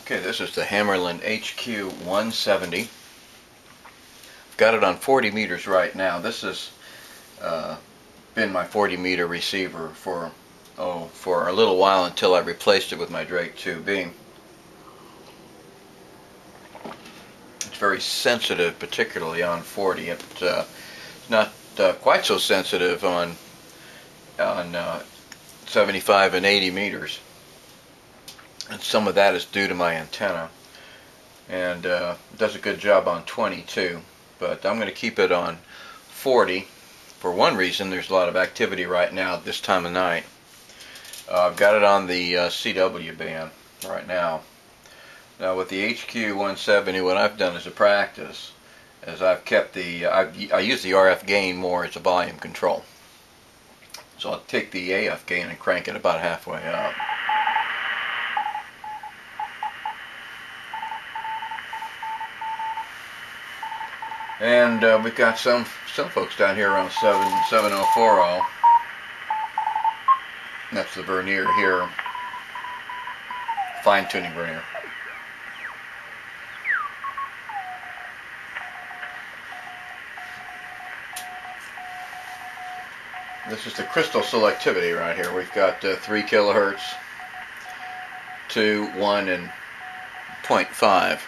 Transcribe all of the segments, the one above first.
Okay, this is the Hammarlund HQ170. I've got it on 40 meters right now. This has been my 40 meter receiver for a little while until I replaced it with my Drake 2B. It's very sensitive, particularly on 40. It's not quite so sensitive on 75 and 80 meters. And some of that is due to my antenna, and does a good job on 20 too, but I'm going to keep it on 40 for one reason. There's a lot of activity right now at this time of night. I've got it on the CW band right now. Now with the HQ170, what I've done as a practice is I've kept I use the RF gain more as a volume control. So I'll take the AF gain and crank it about halfway up. And we've got some folks down here around 7040. That's the vernier here, fine tuning vernier. This is the crystal selectivity right here. We've got 3 kilohertz, 2, 1, and 0.5.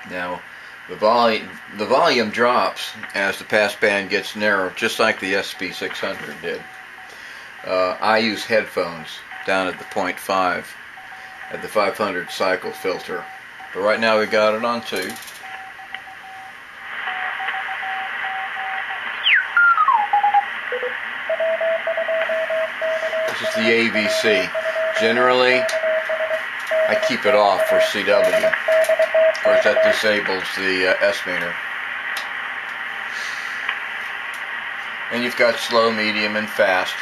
Now, the volume drops as the passband gets narrow, just like the SP600 did. I use headphones down at the 0.5 at the 500 cycle filter. But right now we got it on 2. This is the AVC. Generally, I keep it off for CW. Of course, that disables the S meter. And you've got slow, medium, and fast.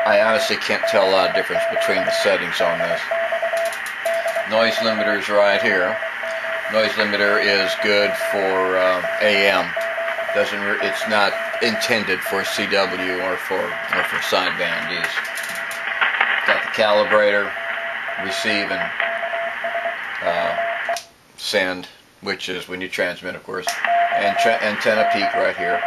I honestly can't tell a lot of difference between the settings on this. Noise limiter's right here. Noise limiter is good for AM. It's not intended for CW or for sideband use. Got the calibrator, receive, and send, which is when you transmit, of course, and antenna peak right here.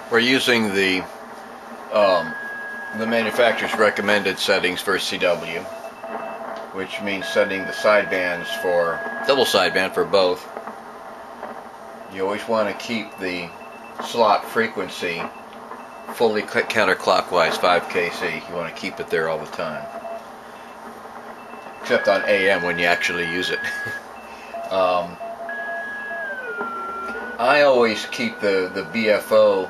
We're using the manufacturer's recommended settings for CW, which means setting the sidebands for double sideband for both. You always want to keep the slot frequency fully counterclockwise, 5 kc. You want to keep it there all the time, except on AM when you actually use it. I always keep the BFO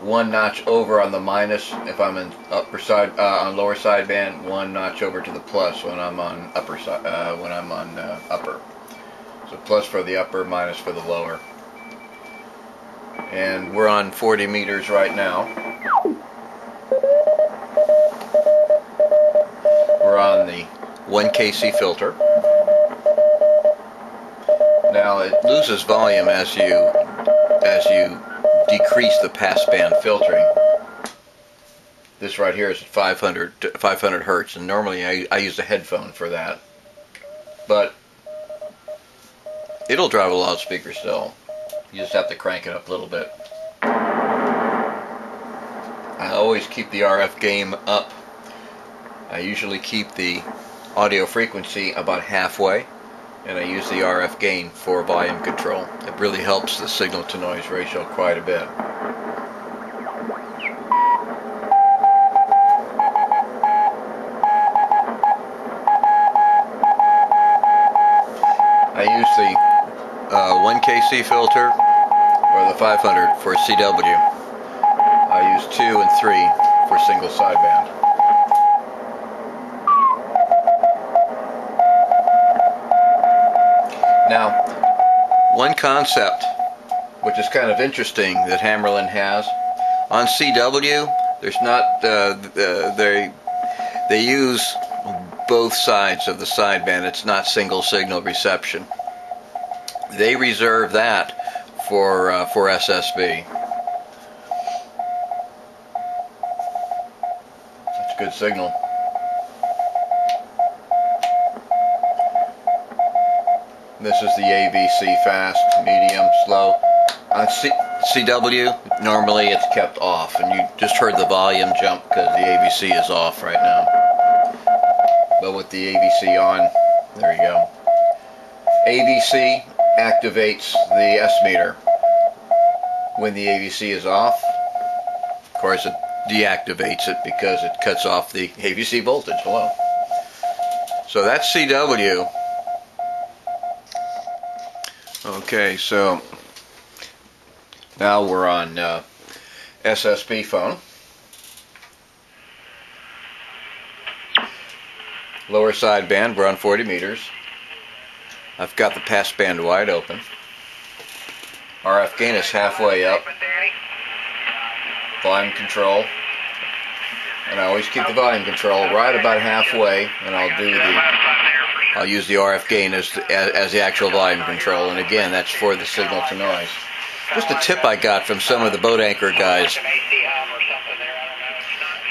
one notch over on the minus if I'm in on lower sideband, one notch over to the plus when I'm on upper upper. So plus for the upper, minus for the lower. And we're on 40 meters right now. We're on the 1 kc filter. Now it loses volume as you decrease the passband filtering. This right here is 500 hertz, and normally I use a headphone for that, but it'll drive a loudspeaker still. You just have to crank it up a little bit. I always keep the RF gain up. I usually keep the audio frequency about halfway, and I use the RF gain for volume control. It really helps the signal to noise ratio quite a bit. KC filter or the 500 for CW. I use 2 and 3 for single sideband. Now, one concept which is kind of interesting that Hammarlund has on CW, there's not they use both sides of the sideband. It's not single signal reception. They reserve that for SSB. That's a good signal. This is the ABC fast, medium, slow. On CW, normally it's kept off, and you just heard the volume jump because the ABC is off right now. But with the ABC on, there you go. ABC activates the S meter. When the ABC is off, of course it deactivates it because it cuts off the ABC voltage. Hello. So that's CW. Okay, so now we're on SSB phone. Lower sideband, we're on 40 meters. I've got the passband wide open. RF gain is halfway up. Volume control. And I always keep the volume control right about halfway, and I'll use the RF gain as the actual volume control, and again, that's for the signal to noise. Just a tip I got from some of the boat anchor guys.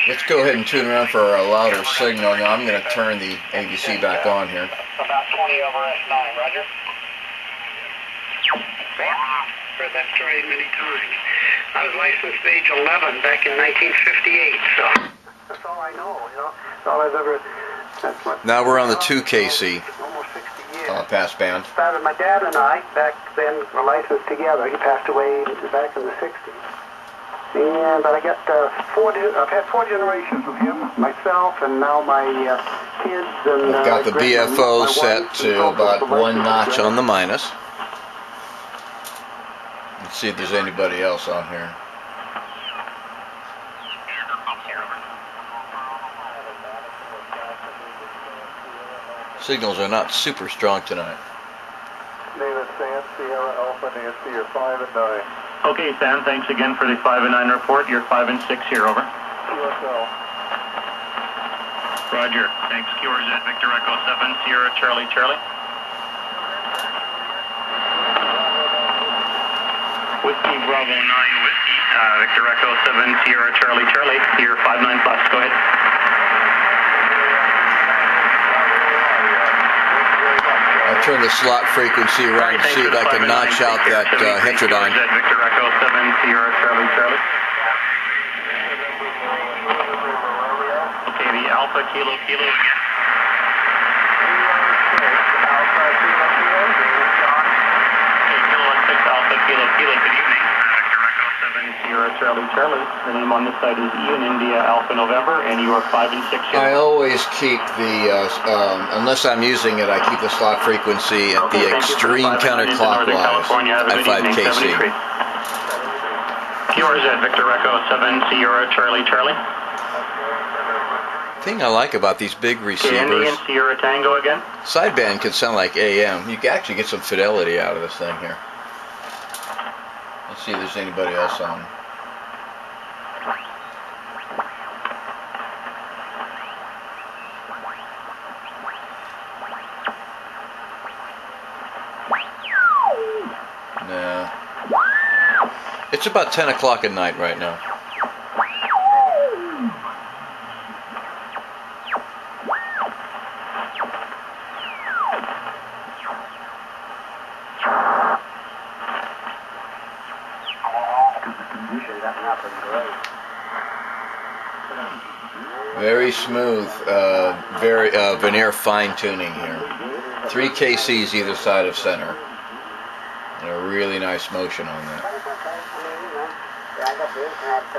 Let's go ahead and tune around for a louder signal. Now I'm going to turn the ABC back on here. About 20 over S9, roger. Heard that story many times. I was licensed age 11 back in 1958, so that's all I know, you know. That's all I've ever... Now we're on the 2KC passband. Started my dad and I back then were licensed together. He passed away back in the 60s. And but I got I've had 4 generations of him, myself, and now my kids. And I've got the BFO set to about 1 notch on the minus. Let's see if there's anybody else on here. Signals are not super strong tonight. David, Sam, Sierra, Alpha, Nancy, you're 5 and 9. Okay, Sam, thanks again for the 5 and 9 report. You're 5 and 6 here, over. QSL. Roger. Thanks. QRZ, Victor Echo 7, Sierra, Charlie, Charlie. Whiskey, Bravo 9, Whiskey. Victor Echo 7, Sierra, Charlie, Charlie. You're 5-9 plus. Go ahead. I'll turn the slot frequency around to see if I can notch out that heterodyne. Victor Echo 7, Sierra, Charlie, Charlie. Okay, the Alpha Kilo Kilo again. Okay, Kilo 6 Alpha Kilo Kilo. Good evening. Victor Echo 7, Sierra, Charlie, Charlie. The name on this side is Ian India Alpha November, and you are 5 and 6 here. I always keep the, unless I'm using it, I keep the slot frequency at the extreme counterclockwise at 5KC. QRZ, Victor Echo 7, Sierra, Charlie, Charlie. The thing I like about these big receivers, and Sierra Tango again. Sideband can sound like AM. You can actually get some fidelity out of this thing here. Let's see if there's anybody else on. No. It's about 10 o'clock at night right now. Very smooth, very veneer fine tuning here. 3 KCs either side of center. And a really nice motion on that.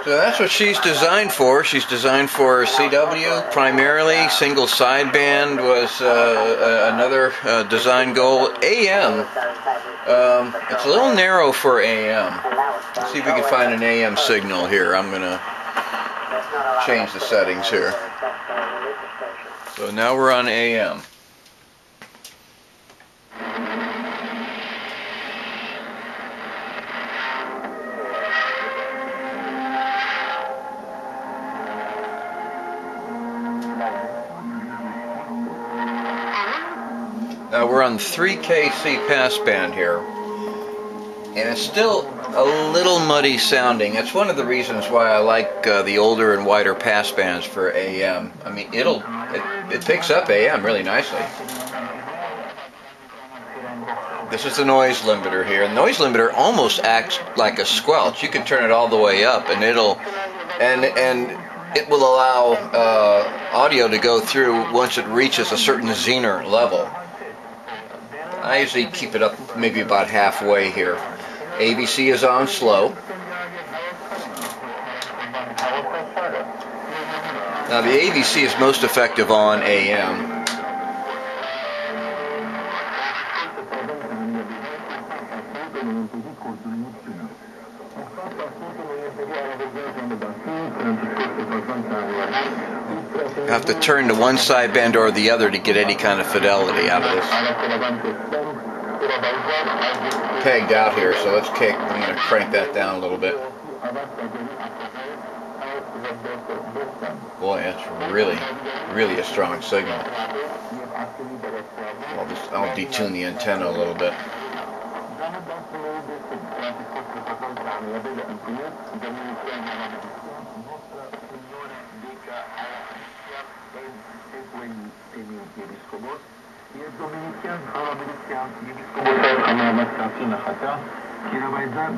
So that's what she's designed for. She's designed for CW primarily. Single sideband was another design goal. AM, it's a little narrow for AM. Let's see if we can find an AM signal here. I'm going to change the settings here. So now we're on AM. Now we're on 3KC passband here, and it's still a little muddy sounding. That's one of the reasons why I like the older and wider passbands for AM. I mean, it picks up AM really nicely. This is the noise limiter here. The noise limiter almost acts like a squelch. You can turn it all the way up, and it will allow audio to go through once it reaches a certain Zener level. I usually keep it up maybe about halfway here. ABC is on slow. Now the ABC is most effective on AM. You have to turn to one sideband or the other to get any kind of fidelity out of this. Pegged out here, so let's kick. I'm going to crank that down a little bit. Boy, that's really a strong signal. I'll detune the antenna a little bit.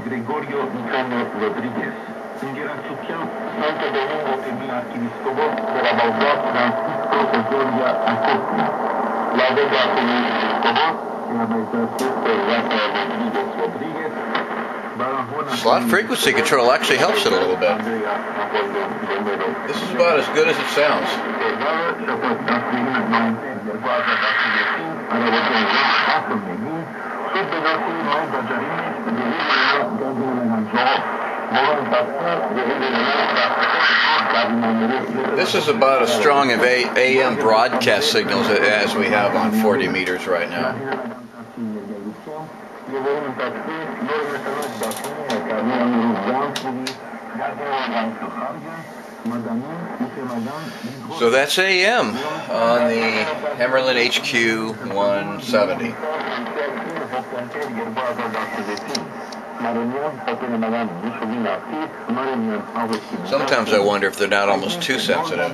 Gregorio Nicano Rodríguez. Ingera Sukian, Santo Domingo Emir Arquibiscopo de la Baudot Francisco Georgia Acosta. La Vega Arquibiscopo, la Baudot Rodríguez. Slot frequency control actually helps it a little bit. This is about as good as it sounds. This is about as strong of AM broadcast signals as we have on 40 meters right now. So that's AM on the Hammerlin HQ 170. Sometimes I wonder if they're not almost too sensitive.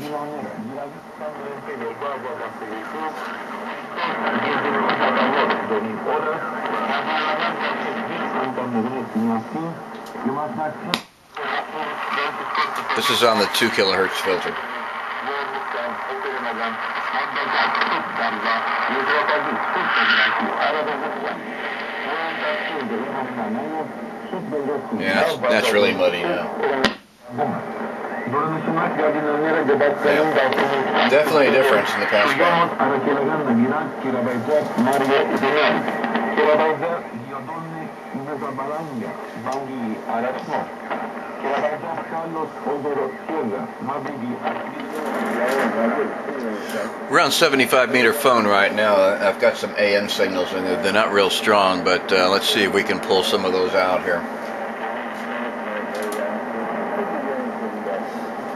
This is on the 2 kilohertz filter. Yeah, that's really muddy now. Yeah. Definitely a difference in the passband. We're on 75 meter phone right now. I've got some AM signals in there. They're not real strong, but let's see if we can pull some of those out here.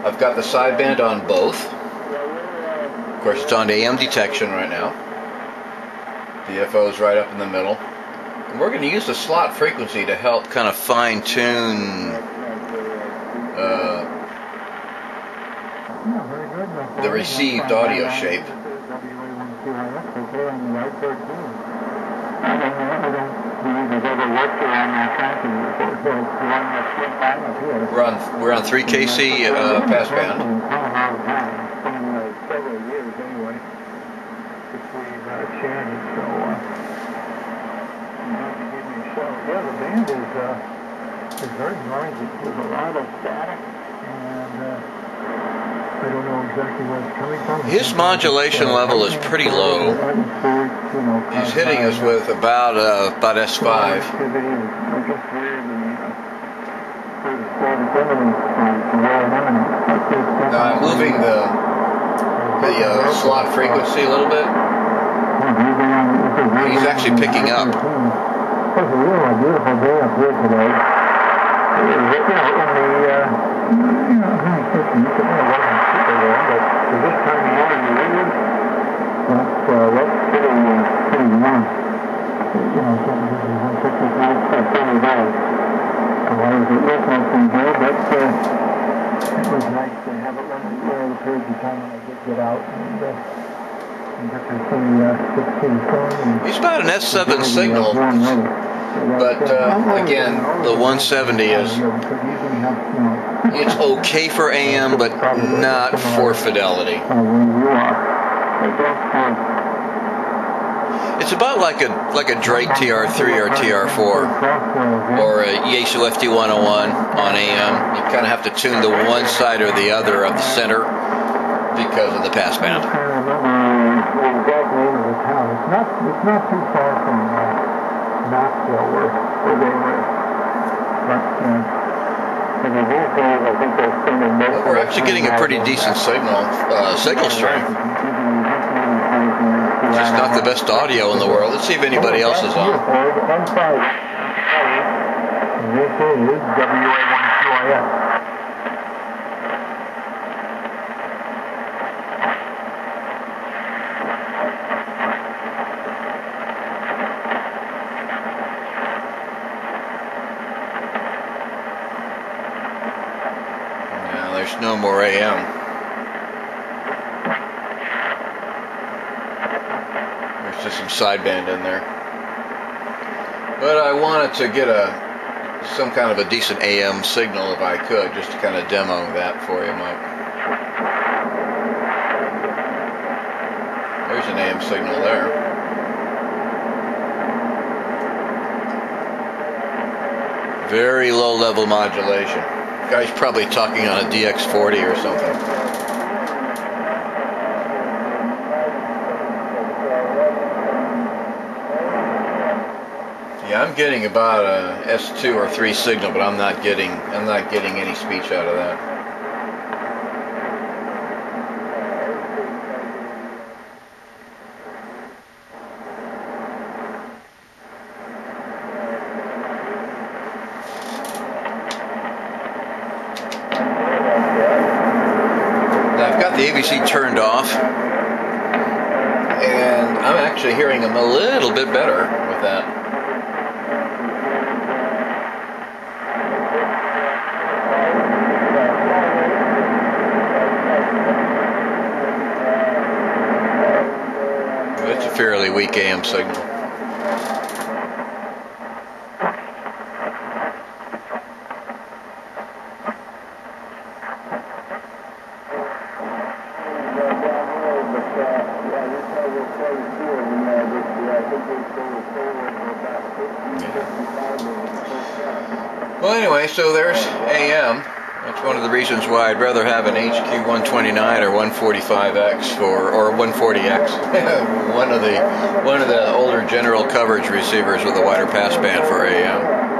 I've got the sideband on both. Of course, it's on AM detection right now. DFO's right up in the middle. And we're going to use the slot frequency to help kind of fine-tune the received audio shape. We're on 3KC passband. Yeah, the band is very noisy. There's a lot of static, and I don't know exactly where it's coming from. His modulation level is pretty low. He's hitting us with about S5. Now I'm moving the slot frequency a little bit. He's actually picking up. It's a really beautiful day up here today. It was, in the 50s. It wasn't super warm, but for this time of year in New England, that's pretty warm. This is 155 for 30 days. As it looked like we did, but it was nice to have it when the periods of time when I did get out and get to see the sun. He's about an S7 signal, but again, the 170 is, it's okay for AM, but not for fidelity. It's about like a Drake TR3 or TR4 or a Yaesu FT101 on AM. You kind of have to tune to one side or the other of the center because of the passband. I can't remember the exact name of the town. It's not too far from Knoxville where they live. But these days, I think they're spending most. We're actually getting a pretty decent signal strength. Just not the best audio in the world. Let's see if anybody else is on. This is WA1QIS. Yeah, there's no more AM. Just some sideband in there, but I wanted to get some kind of a decent AM signal if I could, just to kind of demo that for you, Mike. There's an AM signal there. Very low level modulation. Guy's probably talking on a DX40 or something. Yeah, I'm getting about a S2 or 3 signal, but I'm not getting any speech out of that. Now I've got the ABC turned off, and I'm actually hearing them a little bit better with that. It's a fairly weak AM signal. Well, anyway, so there's AM. That's one of the reasons why I'd rather have an HQ129 or 145X or 140X. one of the older general coverage receivers with a wider passband for AM.